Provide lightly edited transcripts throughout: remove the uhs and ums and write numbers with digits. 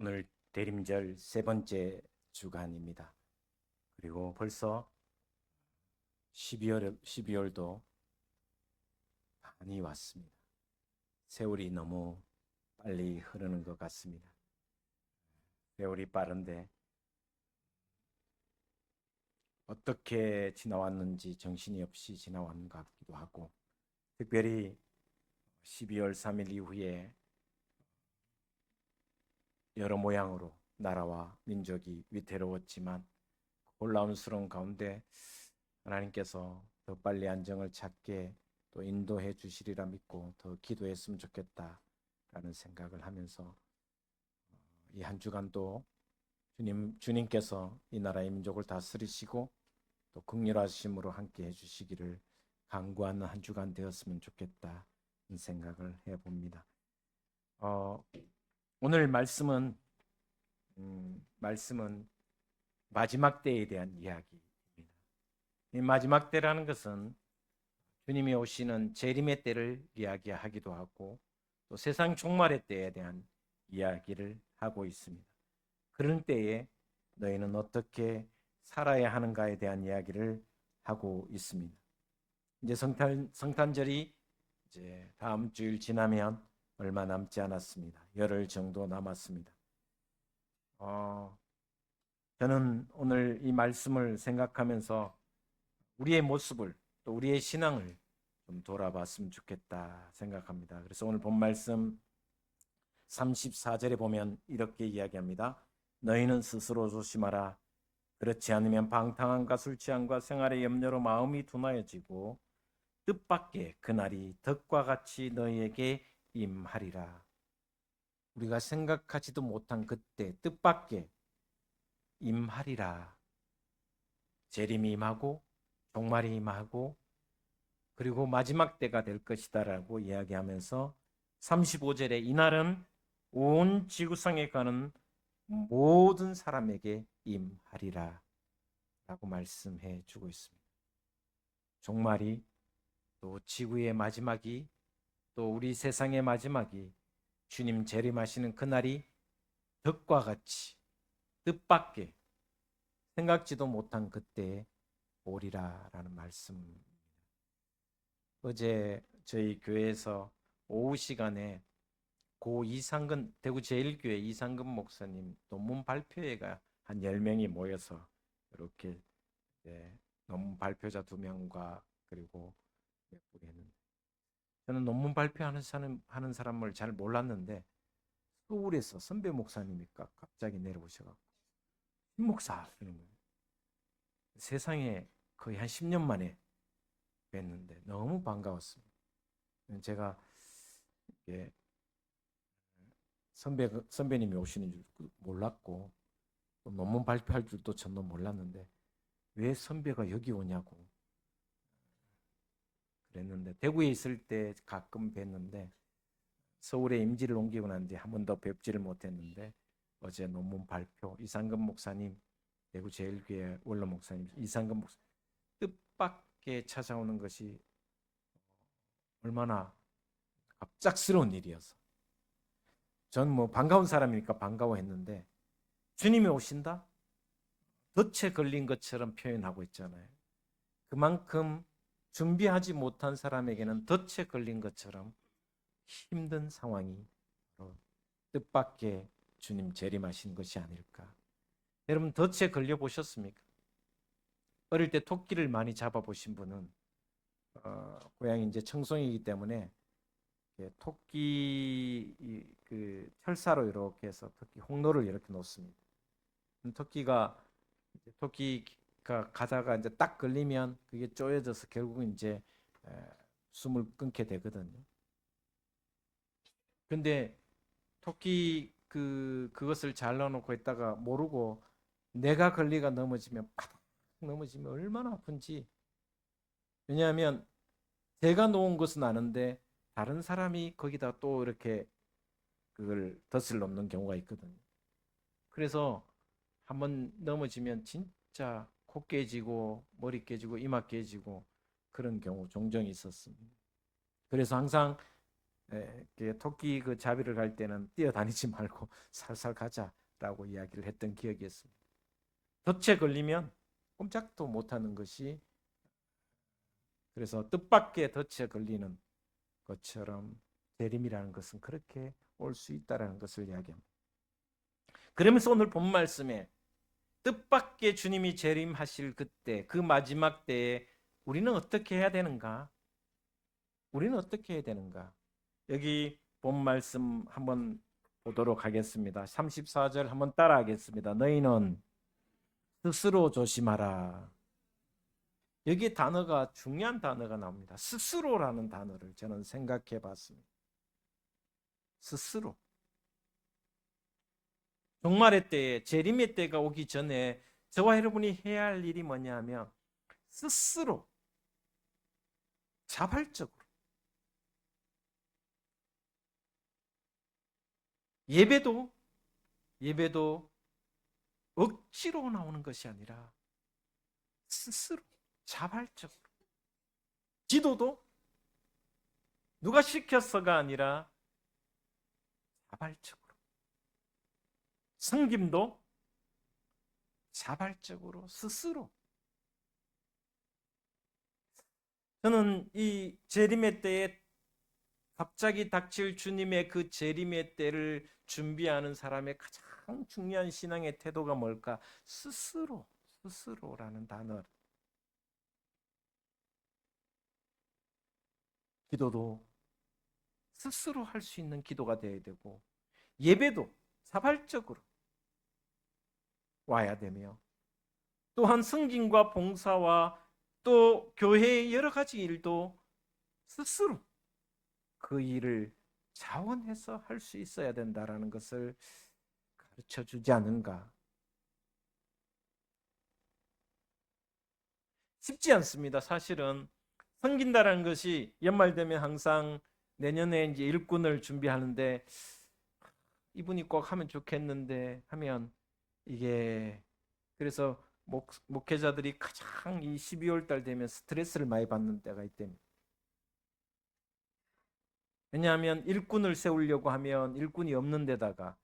오늘 대림절 세 번째 주간입니다. 그리고 벌써 12월도 많이 왔습니다. 세월이 너무 빨리 흐르는 것 같습니다. 세월이 빠른데 어떻게 지나왔는지 정신이 없이 지나온 것 같기도 하고, 특별히 12월 3일 이후에 여러 모양으로 나라와 민족이 위태로웠지만 혼란스러운 가운데 하나님께서 더 빨리 안정을 찾게 또 인도해 주시리라 믿고 더 기도했으면 좋겠다라는 생각을 하면서 이 한 주간도 주님께서 이 나라의 민족을 다스리시고 또 긍휼하심으로 함께 해주시기를 간구하는 한 주간 되었으면 좋겠다 생각을 해봅니다. 어, 오늘 말씀은 마지막 때에 대한 이야기입니다. 이 마지막 때라는 것은 주님이 오시는 재림의 때를 이야기하기도 하고 또 세상 종말의 때에 대한 이야기를 하고 있습니다. 그런 때에 너희는 어떻게 살아야 하는가에 대한 이야기를 하고 있습니다. 이제 성탄절이 이제 다음 주일 지나면 얼마 남지 않았습니다. 열흘 정도 남았습니다. 저는 오늘 이 말씀을 생각하면서 우리의 모습을 또 우리의 신앙을 좀 돌아봤으면 좋겠다 생각합니다. 그래서 오늘 본 말씀 34절에 보면 이렇게 이야기합니다. 너희는 스스로 조심하라. 그렇지 않으면 방탕함과 술 취함과 생활의 염려로 마음이 둔하여지고 뜻밖의 그날이 덕과 같이 너희에게 임하리라. 우리가 생각하지도 못한 그때 뜻밖의 임하리라. 재림이 임하고 종말이 임하고 그리고 마지막 때가 될 것이다라고 이야기하면서 35절에 이날은 온 지구상에 가는 모든 사람에게 임하리라 라고 말씀해 주고 있습니다. 종말이 또 지구의 마지막이 또 우리 세상의 마지막이 주님 재림하시는 그날이 덕과 같이 뜻밖의 생각지도 못한 그때에 오리라라는 말씀. 어제 저희 교회에서 오후 시간에 고 이상근 대구 제1교회 이상근 목사님 논문 발표회가 한 10명이 모여서 이렇게 논문 발표자 2명과 그리고 몇 분이 했는데 저는 논문 발표하는 사람을 잘 몰랐는데 서울에서 선배 목사님이니까 갑자기 내려오셔서 신 목사 이런 거예요. 세상에 거의 한 10년 만에 뵀는데 너무 반가웠습니다. 제가 선배님이 오시는 줄 몰랐고 또 논문 발표할 줄도 전혀 몰랐는데 왜 선배가 여기 오냐고 그랬는데 대구에 있을 때 가끔 뵀는데 서울에 임지를 옮기고 난 뒤에 한 번 더 뵙지를 못했는데 어제 논문 발표 이상근 목사님 대구 제1교회 원로 목사님 이상근 목사님 뜻밖의 찾아오는 것이 얼마나 갑작스러운 일이어서 전 뭐 반가운 사람이니까 반가워했는데 주님이 오신다? 덫에 걸린 것처럼 표현하고 있잖아요. 그만큼 준비하지 못한 사람에게는 덫에 걸린 것처럼 힘든 상황이 뜻밖의 주님 재림하신 것이 아닐까. 여러분 덫에 걸려 보셨습니까? 어릴 때 토끼를 많이 잡아보신 분은 고향이 이제 청송이기 때문에 토끼 그 철사로 이렇게 해서 토끼 홍로를 이렇게 놓습니다. 토끼가 가다가 이제 딱 걸리면 그게 쪼여져서 결국은 이제 숨을 끊게 되거든요. 근데 토끼 그것을 잘 넣어놓고 있다가 모르고 내가 걸리가 넘어지면 파닥 넘어지면 얼마나 아픈지. 왜냐하면 제가 놓은 것은 아는데 다른 사람이 거기다 또 이렇게 그걸 덫을 놓는 경우가 있거든요. 그래서 한번 넘어지면 진짜 코 깨지고 머리 깨지고 이마 깨지고 그런 경우 종종 있었습니다. 그래서 항상 토끼 그 자비를 갈 때는 뛰어다니지 말고 살살 가자라고 이야기를 했던 기억이 있습니다. 덫에 걸리면 꼼짝도 못하는 것이, 그래서 뜻밖의 덫에 걸리는 것처럼 재림이라는 것은 그렇게 올 수 있다라는 것을 이야기합니다. 그러면서 오늘 본 말씀에 뜻밖의 주님이 재림하실 그때, 그 마지막 때에 우리는 어떻게 해야 되는가? 우리는 어떻게 해야 되는가? 여기 본 말씀 한번 보도록 하겠습니다. 34절 한번 따라하겠습니다. 너희는 스스로 조심하라. 여기 단어가, 중요한 단어가 나옵니다. 스스로라는 단어를 저는 생각해 봤습니다. 스스로. 종말의 때에, 재림의 때가 오기 전에 저와 여러분이 해야 할 일이 뭐냐면 스스로, 자발적으로 예배도 억지로 나오는 것이 아니라 스스로, 자발적으로. 기도도 누가 시켜서가 아니라 자발적으로. 섬김도 자발적으로, 스스로. 저는 이 재림의 때에 갑자기 닥칠 주님의 그 재림의 때를 준비하는 사람의 가장 중요한 신앙의 태도가 뭘까? 스스로, 스스로라는 단어. 기도도 스스로 할 수 있는 기도가 되어야 되고, 예배도 자발적으로 와야 되며, 또한 승진과 봉사와 또 교회의 여러 가지 일도 스스로 그 일을 자원해서 할 수 있어야 된다라는 것을 가르쳐 주지 않은가. 쉽지 않습니다. 사실은 섬긴다라는 것이 연말 되면 항상 내년에 이제 일꾼을 준비하는데 이분이 꼭 하면 좋겠는데 하면 이게, 그래서 목회자들이 가장 이 12월 달 되면 스트레스를 많이 받는 때가 있답니다. 왜냐하면 일꾼을 세우려고 하면 일꾼이 없는 데다가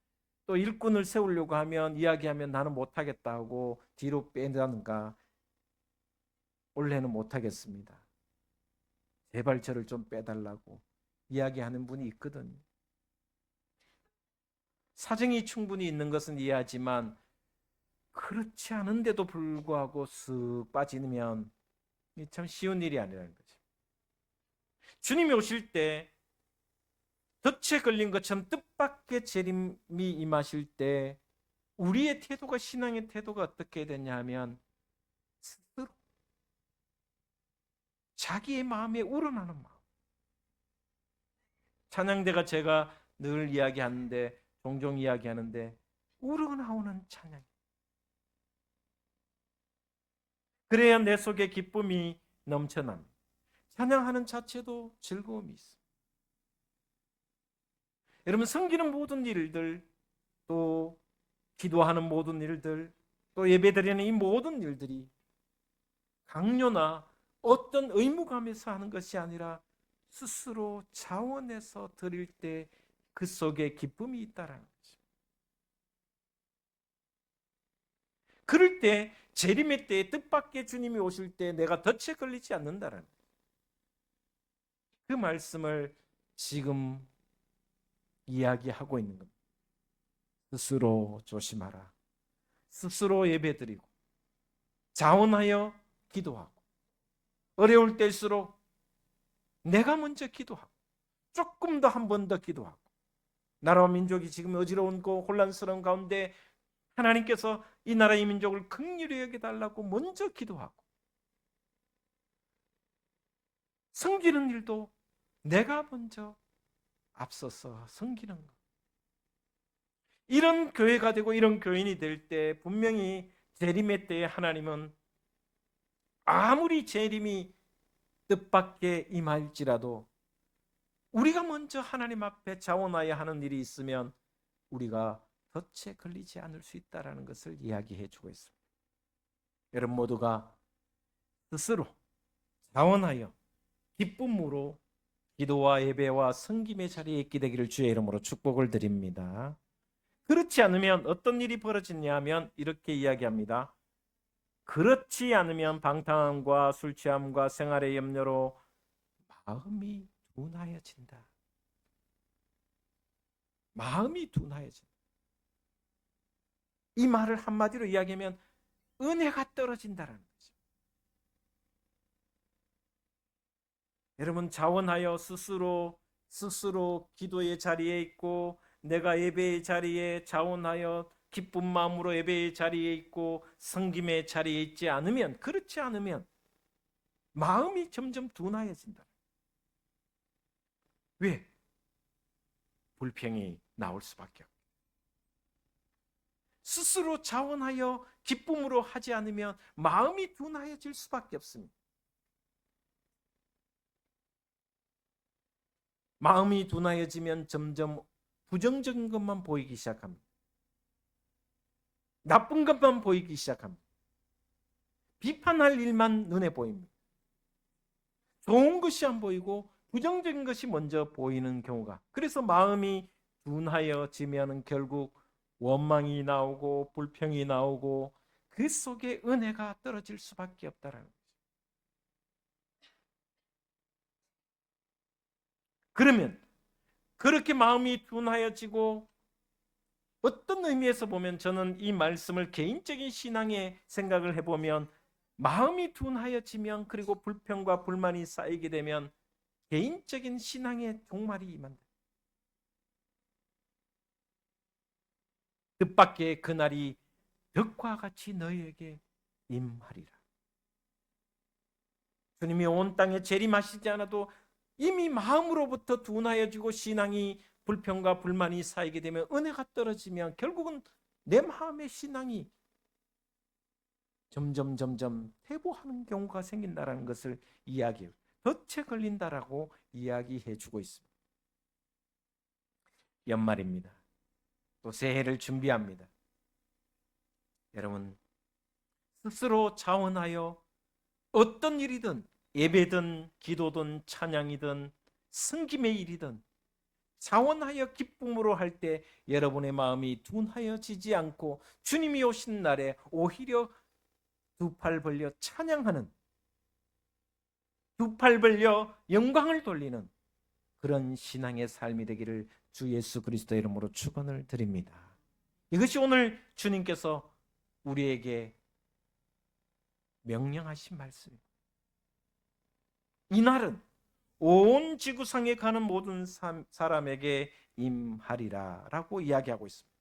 또 일꾼을 세우려고 하면 이야기하면 나는 못하겠다 하고 뒤로 빼다는가, 올해는 못하겠습니다. 제발 저를 좀 빼달라고 이야기하는 분이 있거든요. 사정이 충분히 있는 것은 이해하지만 그렇지 않은데도 불구하고 쓱 빠지면 참 쉬운 일이 아니라는 거죠. 주님이 오실 때 덫에 걸린 것처럼 뜻밖의 재림이 임하실 때 우리의 태도가, 신앙의 태도가 어떻게 되냐 하면 스스로 자기의 마음에 우러나는 마음. 찬양대가 제가 늘 이야기하는데, 종종 이야기하는데 우러나오는 찬양. 그래야 내 속에 기쁨이 넘쳐납니다. 찬양하는 자체도 즐거움이 있습니다. 여러분, 섬기는 모든 일들, 또 기도하는 모든 일들, 또 예배드리는 이 모든 일들이 강요나 어떤 의무감에서 하는 것이 아니라 스스로 자원해서 드릴 때 그 속에 기쁨이 있다라는 거죠. 그럴 때 재림의 때에 뜻밖의 주님이 오실 때 내가 덫에 걸리지 않는다라는 그 말씀을 지금 이야기하고 있는 겁니다. 스스로 조심하라. 스스로 예배드리고 자원하여 기도하고, 어려울 때일수록 내가 먼저 기도하고 조금 더 한 번 더 기도하고, 나라와 민족이 지금 어지러운 그 혼란스러운 가운데 하나님께서 이 나라의 민족을 긍휼히 여겨달라고 먼저 기도하고, 섬기는 일도 내가 먼저 앞서서 섬기는 것. 이런 교회가 되고 이런 교인이 될 때 분명히 재림의 때에 하나님은 아무리 재림이 뜻밖에 임할지라도 우리가 먼저 하나님 앞에 자원하여 하는 일이 있으면 우리가 덫에 걸리지 않을 수 있다는 것을 이야기해 주고 있습니다. 여러분 모두가 스스로 자원하여 기쁨으로 기도와 예배와 섬김의 자리에 있게 되기를 주의 이름으로 축복을 드립니다. 그렇지 않으면 어떤 일이 벌어지냐 하면 이렇게 이야기합니다. 그렇지 않으면 방탕함과 술 취함과 생활의 염려로 마음이 둔하여진다. 마음이 둔하여진다. 이 말을 한마디로 이야기하면 은혜가 떨어진다는 거죠. 여러분, 자원하여 스스로 기도의 자리에 있고, 내가 예배의 자리에 자원하여 기쁜 마음으로 예배의 자리에 있고 섬김의 자리에 있지 않으면, 그렇지 않으면 마음이 점점 둔하여진다. 왜? 불평이 나올 수밖에 없어요. 스스로 자원하여 기쁨으로 하지 않으면 마음이 둔하여질 수밖에 없습니다. 마음이 둔하여지면 점점 부정적인 것만 보이기 시작합니다. 나쁜 것만 보이기 시작합니다. 비판할 일만 눈에 보입니다. 좋은 것이 안 보이고 부정적인 것이 먼저 보이는 경우가, 그래서 마음이 둔하여지면 결국 원망이 나오고 불평이 나오고 그 속에 은혜가 떨어질 수밖에 없다는 거죠. 그러면 그렇게 마음이 둔하여지고, 어떤 의미에서 보면 저는 이 말씀을 개인적인 신앙의 생각을 해보면, 마음이 둔하여지면 그리고 불평과 불만이 쌓이게 되면 개인적인 신앙의 종말이 임한다. 뜻밖의 그날이 덕과 같이 너희에게 임하리라. 주님이 온 땅에 재림하시지 않아도 이미 마음으로부터 둔하여지고 신앙이 불평과 불만이 쌓이게 되면, 은혜가 떨어지면 결국은 내 마음의 신앙이 점점 퇴보하는 경우가 생긴다는 것을 이야기해요. 덫에 걸린다라고 이야기해 주고 있습니다. 연말입니다. 또 새해를 준비합니다. 여러분, 스스로 자원하여 어떤 일이든, 예배든 기도든 찬양이든 섬김의 일이든 자원하여 기쁨으로 할 때 여러분의 마음이 둔하여지지 않고 주님이 오신 날에 오히려 두 팔 벌려 찬양하는, 두 팔 벌려 영광을 돌리는 그런 신앙의 삶이 되기를 주 예수 그리스도의 이름으로 축원을 드립니다. 이것이 오늘 주님께서 우리에게 명령하신 말씀입니다. 이날은 온 지구상에 가는 모든 사람에게 임하리라 라고 이야기하고 있습니다.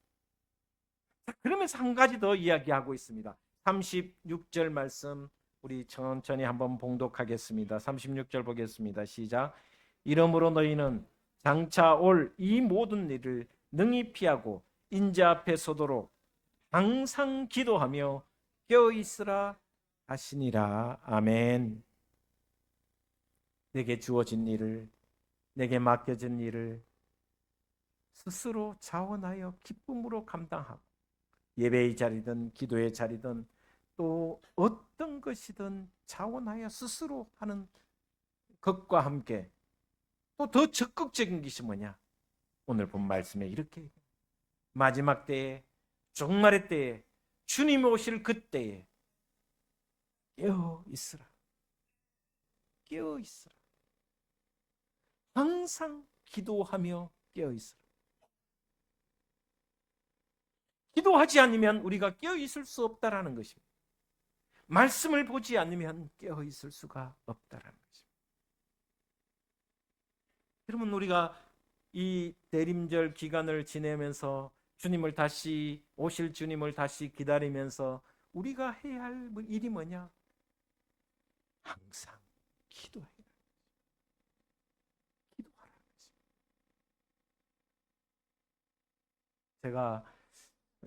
그러면서 한 가지 더 이야기하고 있습니다. 36절 말씀 우리 천천히 한번 봉독하겠습니다. 36절 보겠습니다. 시작. 이러므로 너희는 장차 올 이 모든 일을 능히 피하고 인자 앞에 서도록 항상 기도하며 깨어있으라 하시니라. 아멘. 내게 주어진 일을, 내게 맡겨진 일을 스스로 자원하여 기쁨으로 감당하고, 예배의 자리든 기도의 자리든 또 어떤 것이든 자원하여 스스로 하는 것과 함께, 또 더 적극적인 것이 뭐냐? 오늘 본 말씀에 이렇게 마지막 때에, 종말의 때에, 주님 오실 그때에 깨어 있으라. 깨어 있으라. 항상 기도하며 깨어 있으라. 기도하지 않으면 우리가 깨어 있을 수 없다라는 것입니다. 말씀을 보지 않으면 깨어 있을 수가 없다라는 것입니다. 여러분, 우리가 이 대림절 기간을 지내면서 주님을 다시 오실 주님을 다시 기다리면서 우리가 해야 할 일이 뭐냐? 항상 기도해라. 기도하라는 것입니다. 제가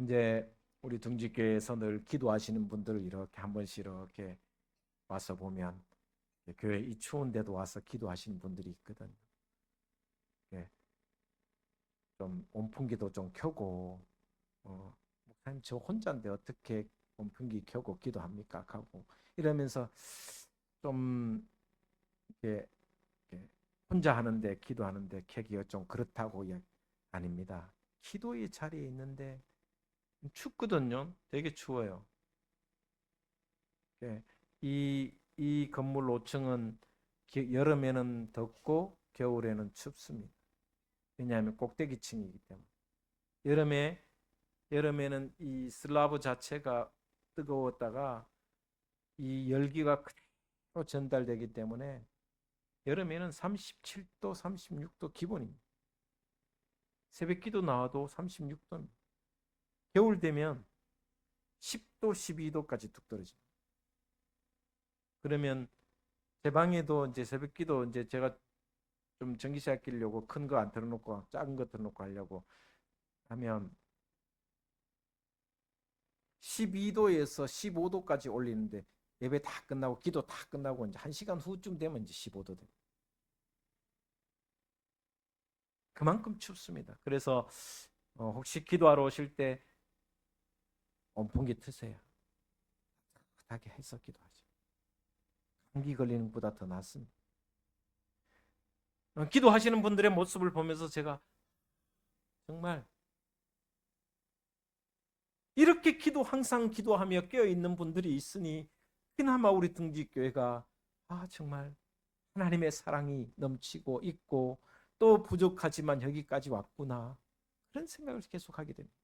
이제 우리 둥지교회에서 늘 기도하시는 분들 이렇게 한 번씩 이렇게 와서 보면, 교회 이 추운데도 와서 기도하시는 분들이 있거든요. 좀 온풍기도 좀 켜고, 목사님 저 혼자인데 어떻게 온풍기 켜고 기도합니까? 하고 이러면서 좀 이렇게 혼자 하는데 기도하는데 캐기가 좀 그렇다고 아닙니다. 기도의 자리에 있는데 춥거든요. 되게 추워요. 예, 이 건물 5층은 여름에는 덥고 겨울에는 춥습니다. 왜냐하면 꼭대기층이기 때문에. 여름에 여름에는 이 슬라브 자체가 뜨거웠다가 이 열기가 그대로 전달되기 때문에 여름에는 37도, 36도 기본입니다. 새벽기도 나와도 36도입니다. 겨울 되면 10도, 12도까지 뚝 떨어집니다. 그러면 제 방에도 이제 새벽기도 이제 제가 좀 전기세 아끼려고 큰 거 안 틀어놓고 작은 거 틀어놓고 하려고 하면 12도에서 15도까지 올리는데 예배 다 끝나고 기도 다 끝나고 이제 1시간 후쯤 되면 이제 15도 돼요. 그만큼 춥습니다. 그래서 혹시 기도하러 오실 때 온풍기 트세요. 따뜻하게 해서 기도하죠. 감기 걸리는 것보다 더 낫습니다. 기도하시는 분들의 모습을 보면서 제가 정말 이렇게 항상 기도하며 깨어있는 분들이 있으니 그나마 우리 등지교회가 정말 하나님의 사랑이 넘치고 있고 또 부족하지만 여기까지 왔구나 그런 생각을 계속하게 됩니다.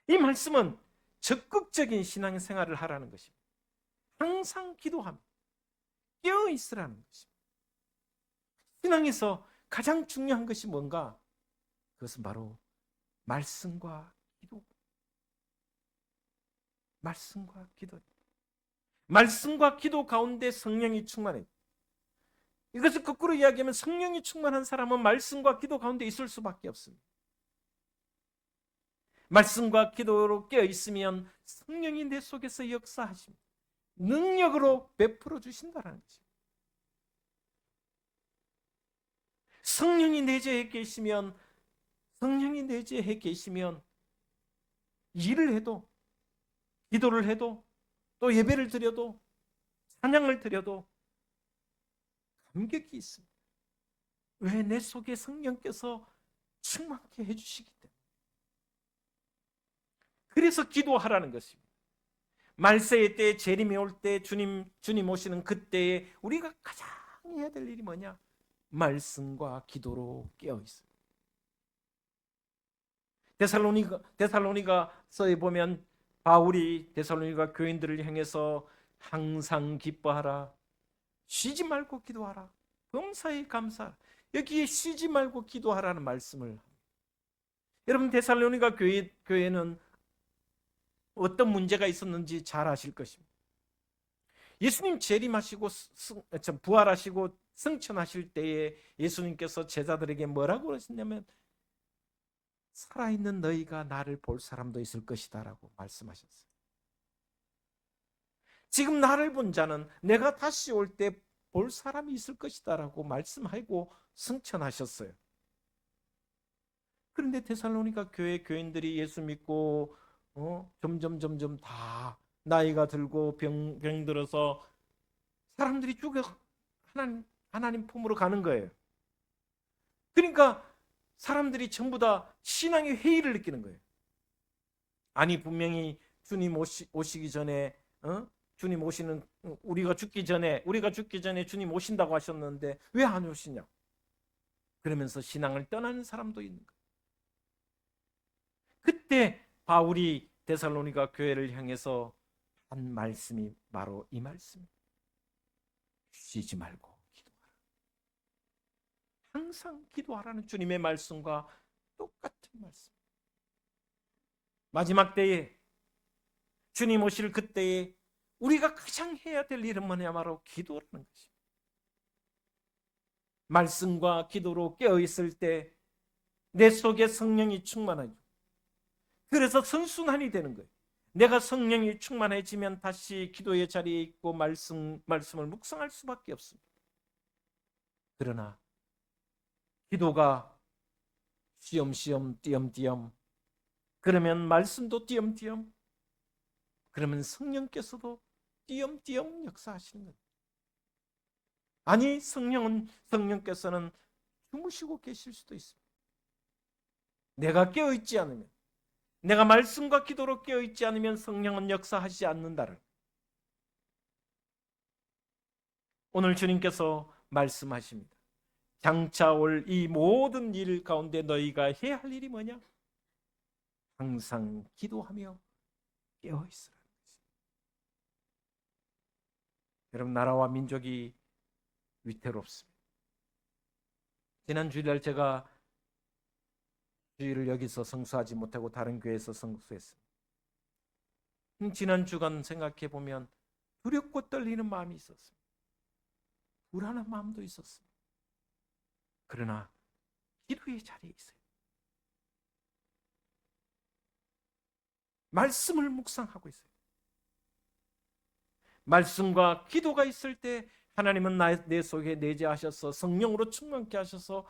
이 말씀은 적극적인 신앙생활을 하라는 것입니다. 항상 기도하며 깨어있으라는 것입니다. 신앙에서 가장 중요한 것이 뭔가? 그것은 바로 말씀과 기도. 말씀과 기도. 말씀과 기도 가운데 성령이 충만해. 이것을 거꾸로 이야기하면 성령이 충만한 사람은 말씀과 기도 가운데 있을 수밖에 없습니다. 말씀과 기도로 깨어 있으면 성령이 내 속에서 역사하십니다. 능력으로 베풀어 주신다는 거죠. 성령이 내재해 계시면 일을 해도 기도를 해도 또 예배를 드려도 찬양을 드려도 감격이 있습니다. 왜? 내 속에 성령께서 충만케 해주시기 때문에. 그래서 기도하라는 것입니다. 말세의 때, 재림이 올 때, 주님 오시는 그때에 우리가 가장 해야 될 일이 뭐냐? 말씀과 기도로 깨어 있어요. 데살로니가서에 보면 바울이 데살로니가 교인들을 향해서 항상 기뻐하라, 쉬지 말고 기도하라, 범사에 감사하라. 여기에 쉬지 말고 기도하라는 말씀을. 여러분 데살로니가 교회는 어떤 문제가 있었는지 잘 아실 것입니다. 예수님 재림하시고 부활하시고 승천하실 때에 예수님께서 제자들에게 뭐라고 그러셨냐면 살아있는 너희가 나를 볼 사람도 있을 것이다 라고 말씀하셨어요. 지금 나를 본 자는 내가 다시 올 때 볼 사람이 있을 것이다 라고 말씀하고 승천하셨어요. 그런데 데살로니가 교회 교인들이 예수 믿고 점점 다 나이가 들고 병들어서 사람들이 죽어 하나님 품으로 가는 거예요. 그러니까 사람들이 전부 다 신앙의 회의를 느끼는 거예요. 아니 분명히 주님 오시기 전에 주님 오시는 우리가 죽기 전에 주님 오신다고 하셨는데 왜 안 오시냐? 그러면서 신앙을 떠나는 사람도 있는 거예요. 그때 바울이 데살로니가 교회를 향해서 한 말씀이 바로 이 말씀. 쉬지 말고 기도하라. 항상 기도하라는 주님의 말씀과 똑같은 말씀. 마지막 때에 주님 오실 그때에 우리가 가장 해야 될 일은 뭐냐? 바로 기도라는 것입니다. 말씀과 기도로 깨어있을 때 내 속에 성령이 충만하죠. 그래서 선순환이 되는 거예요. 내가 성령이 충만해지면 다시 기도의 자리에 있고 말씀을 묵상할 수밖에 없습니다. 그러나 기도가 쉬엄쉬엄 띄엄띄엄 그러면 말씀도 띄엄띄엄 그러면 성령께서도 띄엄띄엄 역사하시는 거예요. 아니, 성령께서는 주무시고 계실 수도 있습니다. 내가 깨어있지 않으면, 내가 말씀과 기도로 깨어있지 않으면 성령은 역사하지 않는다를 오늘 주님께서 말씀하십니다. 장차 올 이 모든 일 가운데 너희가 해야 할 일이 뭐냐? 항상 기도하며 깨어있으라. 여러분, 나라와 민족이 위태롭습니다. 지난 주일날 제가 주일을 여기서 성수하지 못하고 다른 교회에서 성수했습니다. 지난 주간 생각해 보면 두렵고 떨리는 마음이 있었습니다. 불안한 마음도 있었습니다. 그러나 기도의 자리에 있어요. 말씀을 묵상하고 있어요. 말씀과 기도가 있을 때 하나님은 내 속에 내재하셔서 성령으로 충만케 하셔서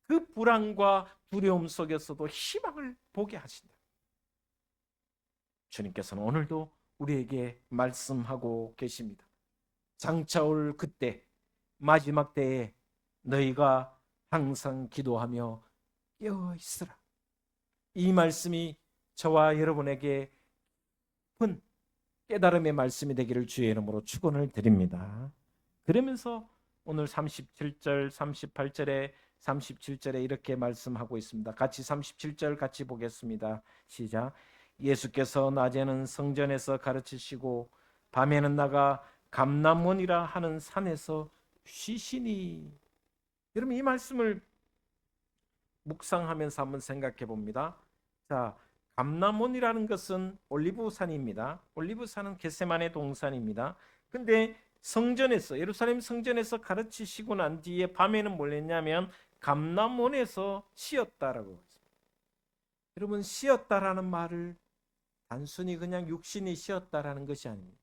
그 불안과 두려움 속에서도 희망을 보게 하신다. 주님께서는 오늘도 우리에게 말씀하고 계십니다. 장차 올 그때, 마지막 때에 너희가 항상 기도하며 깨어 있으라. 이 말씀이 저와 여러분에게 깊은 깨달음의 말씀이 되기를 주의 이름으로 축원을 드립니다. 그러면서 오늘 37절, 38절에 37절에 이렇게 말씀하고 있습니다. 같이 37절 같이 보겠습니다. 시작. 예수께서 낮에는 성전에서 가르치시고 밤에는 나가 감람원이라 하는 산에서 쉬시니. 여러분, 이 말씀을 묵상하면서 한번 생각해 봅니다. 자, 감람원이라는 것은 올리브산입니다. 올리브산은 겟세마네 동산입니다. 근데 성전에서, 예루살렘 성전에서 가르치시고 난 뒤에 밤에는 뭘 했냐면 감람원에서 쉬었다라고 했습니다. 여러분, 쉬었다라는 말을 단순히 그냥 육신이 쉬었다라는 것이 아닙니다.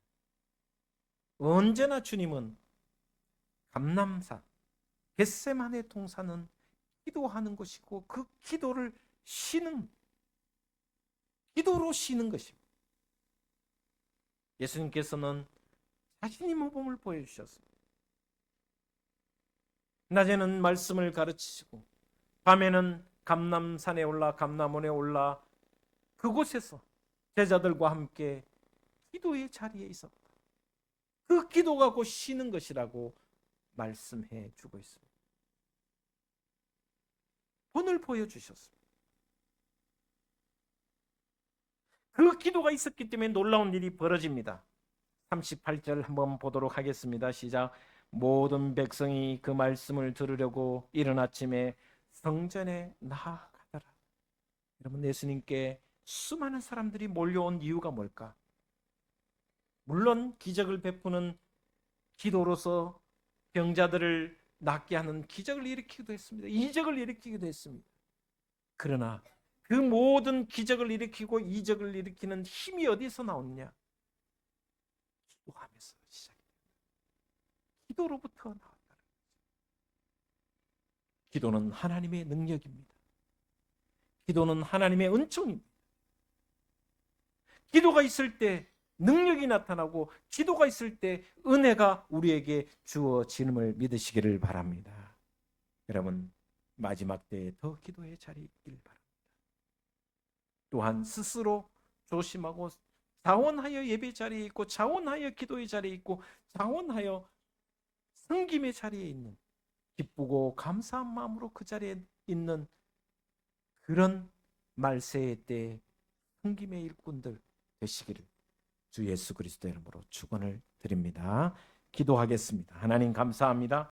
언제나 주님은 감람산, 겟세마네 동산은 기도하는 것이고 그 기도를 기도로 쉬는 것입니다. 예수님께서는 자신이 모범을 보여주셨습니다. 낮에는 말씀을 가르치시고 밤에는 감람산에 올라 감람원에 올라 그곳에서 제자들과 함께 기도의 자리에 있었다. 그 기도가 곧 쉬는 것이라고 말씀해 주고 있습니다. 본을 보여주셨습니다. 그 기도가 있었기 때문에 놀라운 일이 벌어집니다. 38절 한번 보도록 하겠습니다. 시작. 모든 백성이 그 말씀을 들으려고 이른 아침에 성전에 나아가더라. 여러분, 예수님께 수많은 사람들이 몰려온 이유가 뭘까? 물론 기적을 베푸는 기도로서 병자들을 낫게 하는 기적을 일으키기도 했습니다. 이적을 일으키기도 했습니다. 그러나 그 모든 기적을 일으키고 이적을 일으키는 힘이 어디서 나오느냐? 기도하면서 시작합니다. 기도로부터 나왔다. 기도는 하나님의 능력입니다. 기도는 하나님의 은총입니다. 기도가 있을 때 능력이 나타나고 기도가 있을 때 은혜가 우리에게 주어짐을 믿으시기를 바랍니다. 여러분, 마지막 때에 더 기도의 자리에 있길 바랍니다. 또한 스스로 조심하고 자원하여 예배 자리에 있고 자원하여 기도의 자리에 있고 자원하여 섬김의 자리에 있는 기쁘고 감사한 마음으로 그 자리에 있는 그런 말세의 때 섬김의 일꾼들 되시기를 주 예수 그리스도 이름으로 축원을 드립니다. 기도하겠습니다. 하나님 감사합니다.